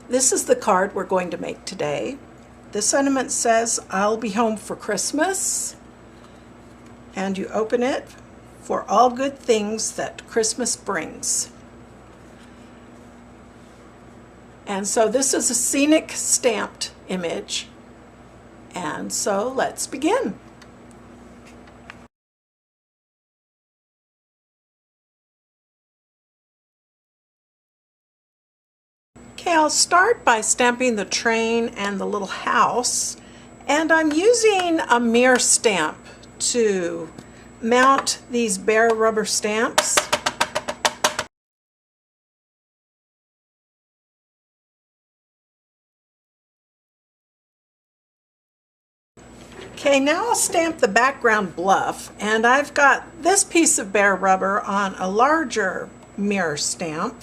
This is the card we're going to make today. The sentiment says, "I'll be home for Christmas." And you open it, "For all good things that Christmas brings." And so this is a scenic stamped image. And so let's begin. Okay, I'll start by stamping the train and the little house. And I'm using a mirror stamp to mount these bare rubber stamps. Okay, now I'll stamp the background bluff, and I've got this piece of bare rubber on a larger mirror stamp.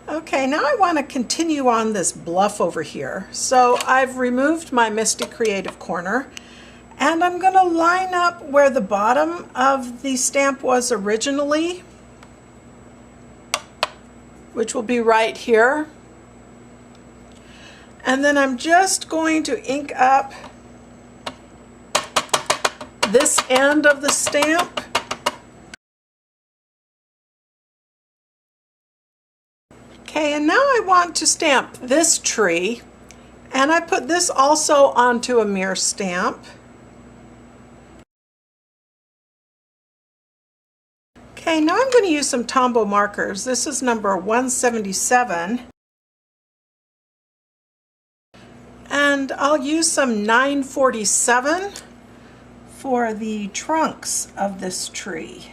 Okay, now I want to continue on this bluff over here. So I've removed my Misty Creative corner, and I'm going to line up where the bottom of the stamp was originally, which will be right here. And then I'm just going to ink up this end of the stamp. Okay, and now I want to stamp this tree, and I put this also onto a mirror stamp. Okay, now I'm going to use some Tombow markers. This is number 177. And I'll use some 947 for the trunks of this tree.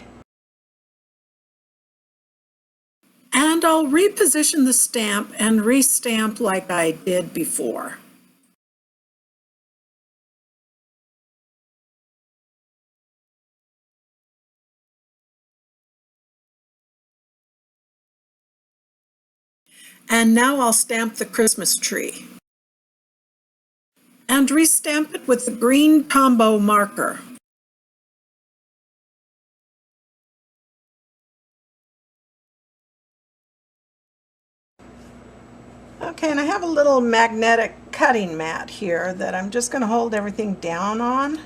And I'll reposition the stamp and restamp like I did before. And now I'll stamp the Christmas tree. And restamp it with the green Tombow marker. Okay, and I have a little magnetic cutting mat here that I'm just going to hold everything down on.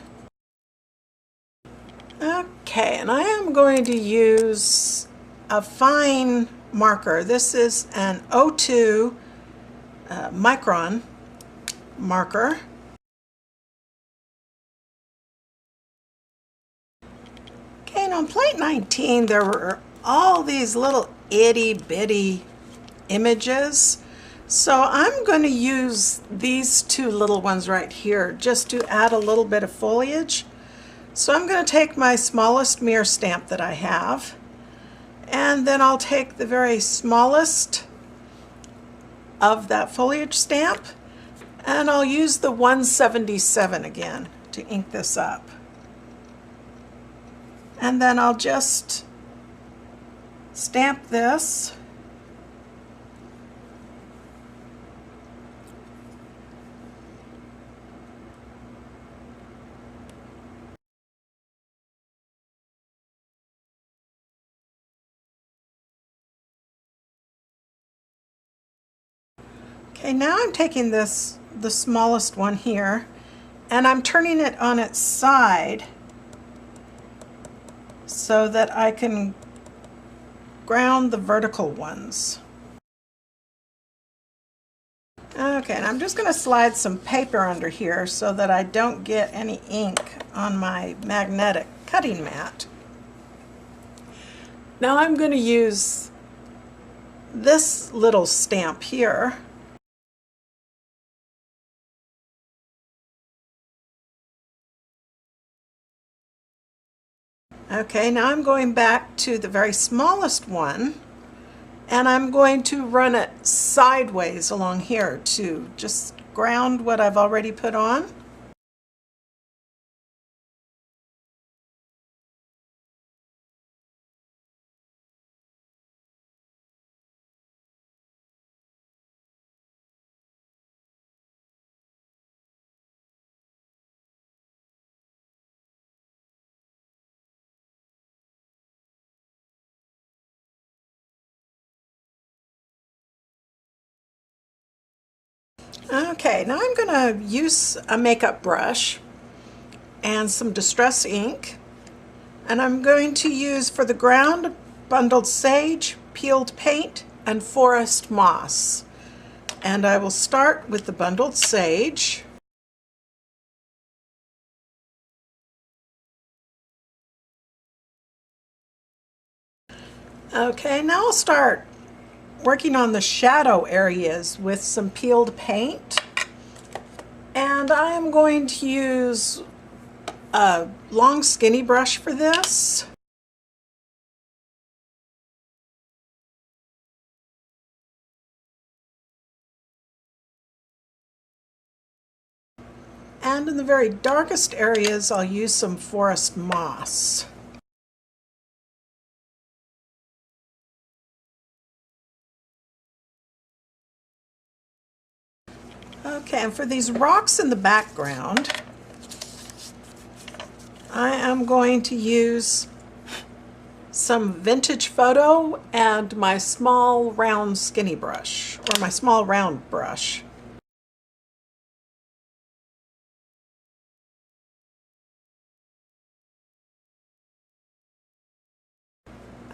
Okay, and I am going to use a fine marker. This is an 02 micron marker. Okay, and on plate 19 there were all these little itty bitty images. So I'm going to use these two little ones right here just to add a little bit of foliage. So I'm going to take my smallest mirror stamp that I have, and then I'll take the very smallest of that foliage stamp, and I'll use the 177 again to ink this up. And then I'll just stamp this. Okay, now I'm taking this, the smallest one here, and I'm turning it on its side so that I can ground the vertical ones. Okay, and I'm just going to slide some paper under here so that I don't get any ink on my magnetic cutting mat. Now I'm going to use this little stamp here. Okay, now I'm going back to the very smallest one, and I'm going to run it sideways along here to just ground what I've already put on. Okay, now I'm going to use a makeup brush and some distress ink, and I'm going to use for the ground bundled sage, peeled paint, and forest moss. And I will start with the bundled sage. Okay, now I'll start working on the shadow areas with some peeled paint. And I am going to use a long skinny brush for this. And in the very darkest areas, I'll use some forest moss. Okay, and for these rocks in the background, I am going to use some vintage photo and my small round skinny brush, or my small round brush.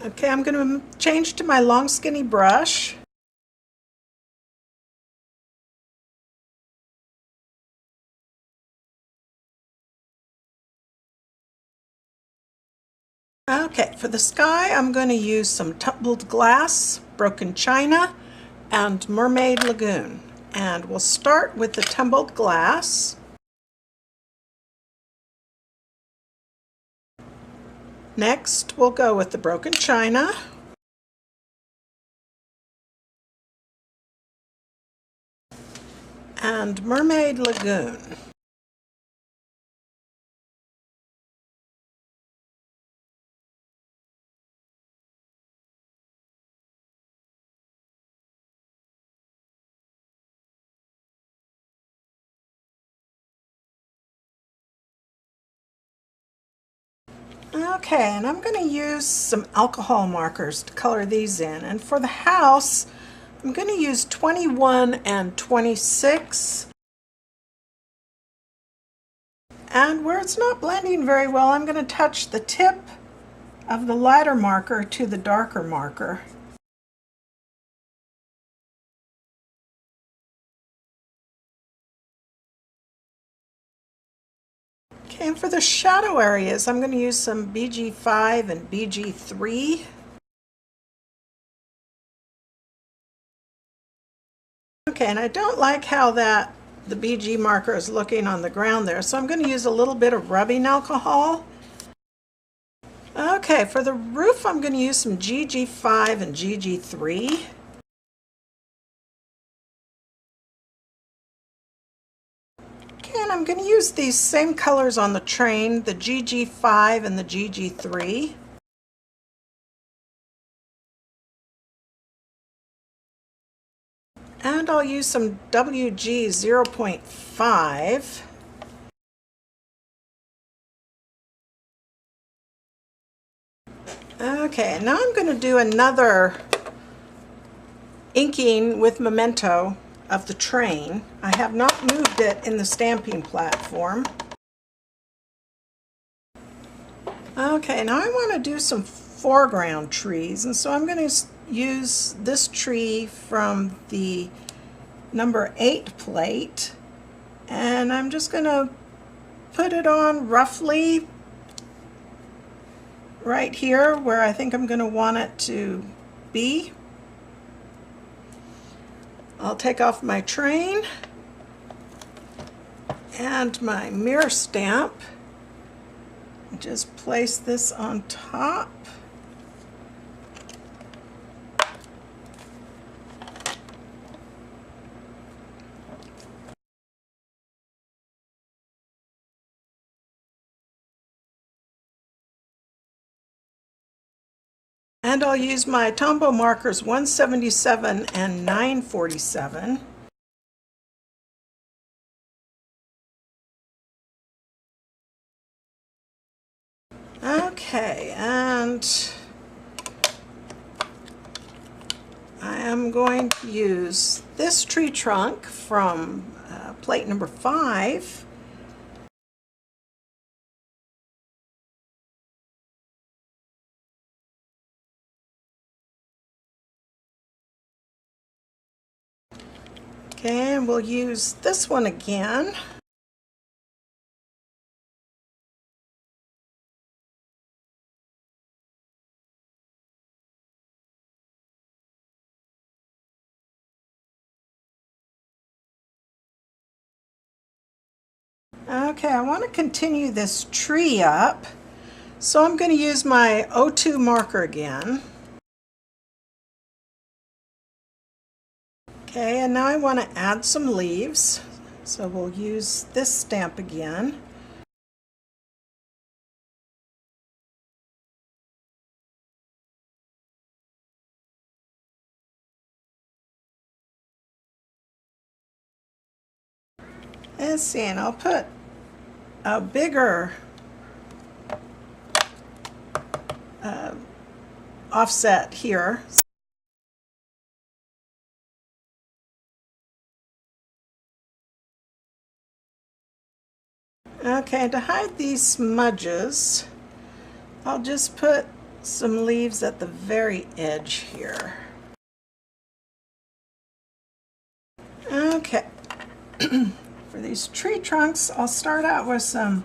Okay, I'm going to change to my long skinny brush. Okay, for the sky, I'm going to use some tumbled glass, broken china, and mermaid lagoon. And we'll start with the tumbled glass. Next, we'll go with the broken china. And mermaid lagoon. Okay, and I'm going to use some alcohol markers to color these in. And for the house, I'm going to use 21 and 26. And where it's not blending very well, I'm going to touch the tip of the lighter marker to the darker marker. Okay, and for the shadow areas, I'm going to use some BG5 and BG3. Okay, and I don't like how the BG marker is looking on the ground there, so I'm going to use a little bit of rubbing alcohol. Okay, for the roof, I'm going to use some GG5 and GG3. Okay, and I'm going to use these same colors on the train, the GG5 and the GG3. And I'll use some WG 0.5. Okay, now I'm going to do another inking with memento of the train. I have not moved it in the stamping platform. Okay, now I want to do some foreground trees, and so I'm going to use this tree from the number 8 plate, and I'm just going to put it on roughly right here where I think I'm going to want it to be. I'll take off my train and my mirror stamp and just place this on top. And I'll use my Tombow markers 177 and 947. Okay, and I am going to use this tree trunk from plate number 5. Okay, and we'll use this one again. Okay, I want to continue this tree up, so I'm going to use my O2 marker again. Okay, and now I want to add some leaves, so we'll use this stamp again. Let's see, and I'll put a bigger offset here. Okay, to hide these smudges, I'll just put some leaves at the very edge here. Okay, for these tree trunks, I'll start out with some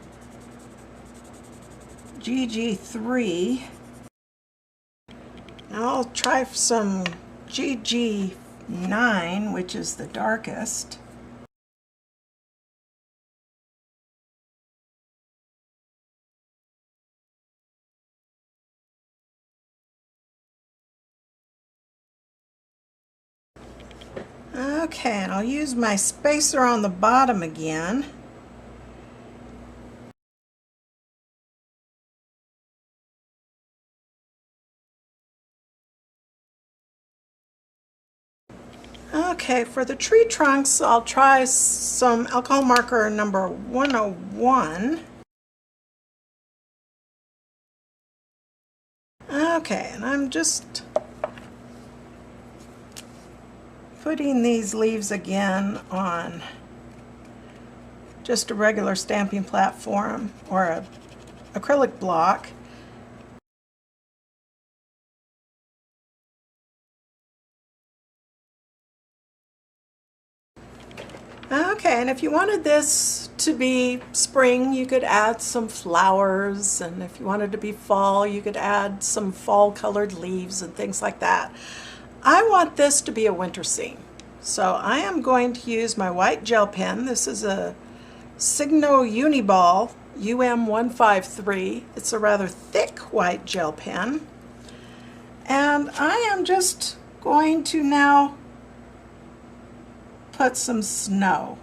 GG3. Now I'll try some GG9, which is the darkest. Okay, and I'll use my spacer on the bottom again. Okay, for the tree trunks, I'll try some alcohol marker number 101. Okay, and I'm just putting these leaves again on just a regular stamping platform or a acrylic block. Okay, and if you wanted this to be spring, you could add some flowers, and if you wanted to be fall, you could add some fall colored leaves and things like that. I want this to be a winter scene, so I am going to use my white gel pen. This is a Signo Uniball UM153. It's a rather thick white gel pen, and I am just going to now put some snow.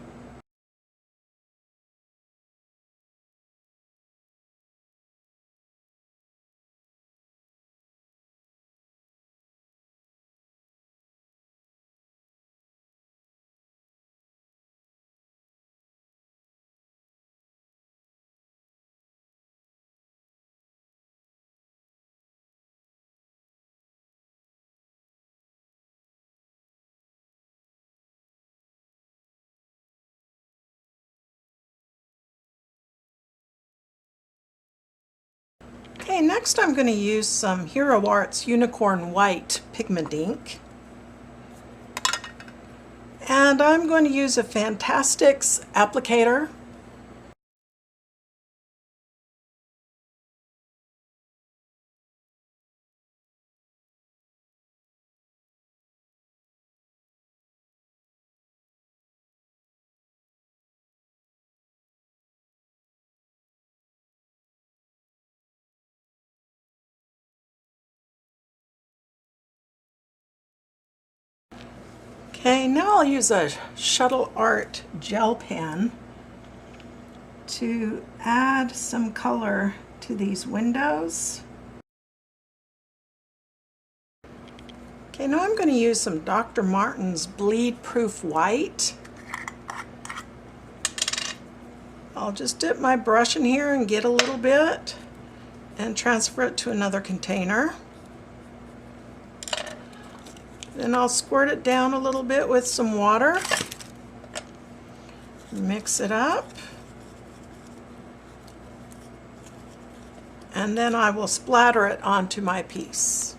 Okay, next I'm going to use some Hero Arts Unicorn White pigment ink. And I'm going to use a Fantastics applicator. Okay, now I'll use a Shuttle Art gel pen to add some color to these windows. Okay, now I'm going to use some Dr. Martin's Bleed Proof White. I'll just dip my brush in here and get a little bit and transfer it to another container. Then I'll squirt it down a little bit with some water. Mix it up. And then I will splatter it onto my piece.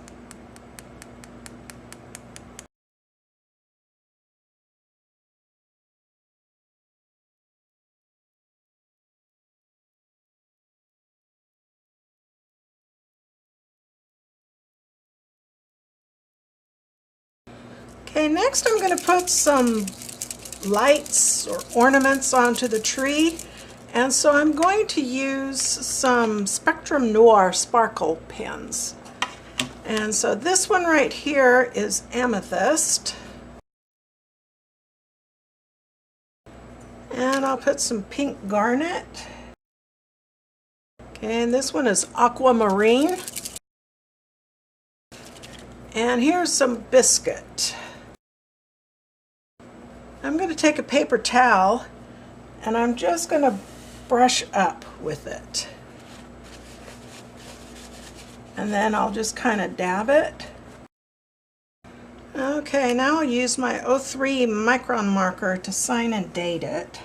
Okay, next I'm going to put some lights or ornaments onto the tree. And so I'm going to use some Spectrum Noir sparkle pens. And so this one right here is amethyst. And I'll put some pink garnet. Okay, and this one is aquamarine. And here's some biscuit. I'm going to take a paper towel and I'm just going to brush up with it. And then I'll just kind of dab it. Okay, now I'll use my 03 micron marker to sign and date it.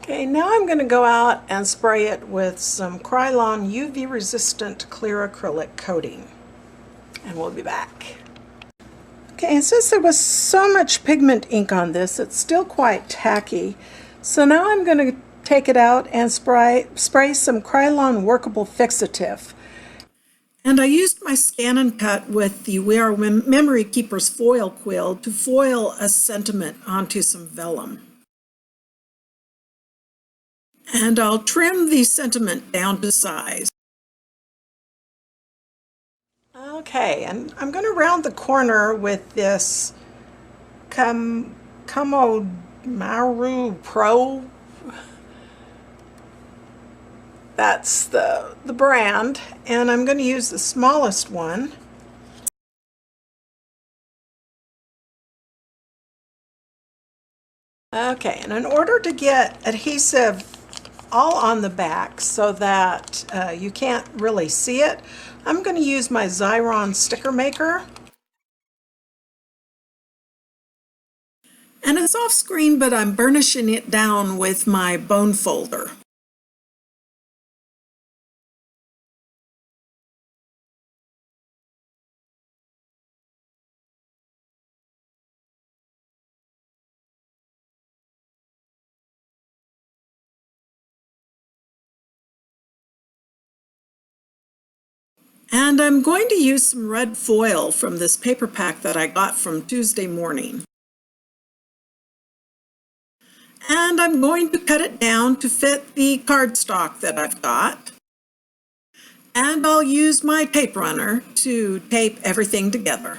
Okay, now I'm going to go out and spray it with some Krylon UV resistant clear acrylic coating. And we'll be back. Okay, and since there was so much pigment ink on this, it's still quite tacky. So now I'm going to take it out and spray some Krylon workable fixative. And I used my scan and cut with the We Are Memory Keepers foil quill to foil a sentiment onto some vellum. And I'll trim the sentiment down to size. Okay, and I'm going to round the corner with this Tombow Pro. That's the brand, and I'm going to use the smallest one. Okay, and in order to get adhesive all on the back so that you can't really see it, I'm going to use my Xyron sticker maker. And it's off screen, but I'm burnishing it down with my bone folder. And I'm going to use some red foil from this paper pack that I got from Tuesday morning. And I'm going to cut it down to fit the cardstock that I've got. And I'll use my tape runner to tape everything together.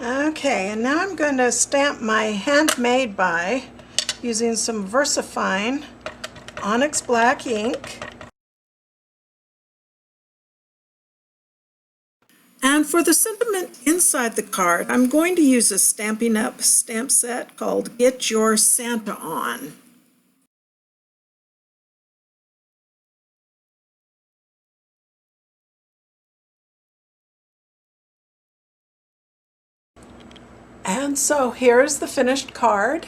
Okay, and now I'm going to stamp my Handmade By using some VersaFine Onyx Black ink. And for the sentiment inside the card, I'm going to use a Stampin Up stamp set called Get Your Santa On. And so here's the finished card,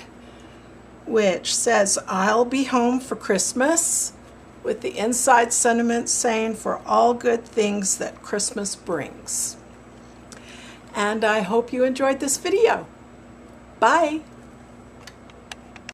which says, "I'll be home for Christmas," with the inside sentiment saying, "For all good things that Christmas brings." And I hope you enjoyed this video. Bye!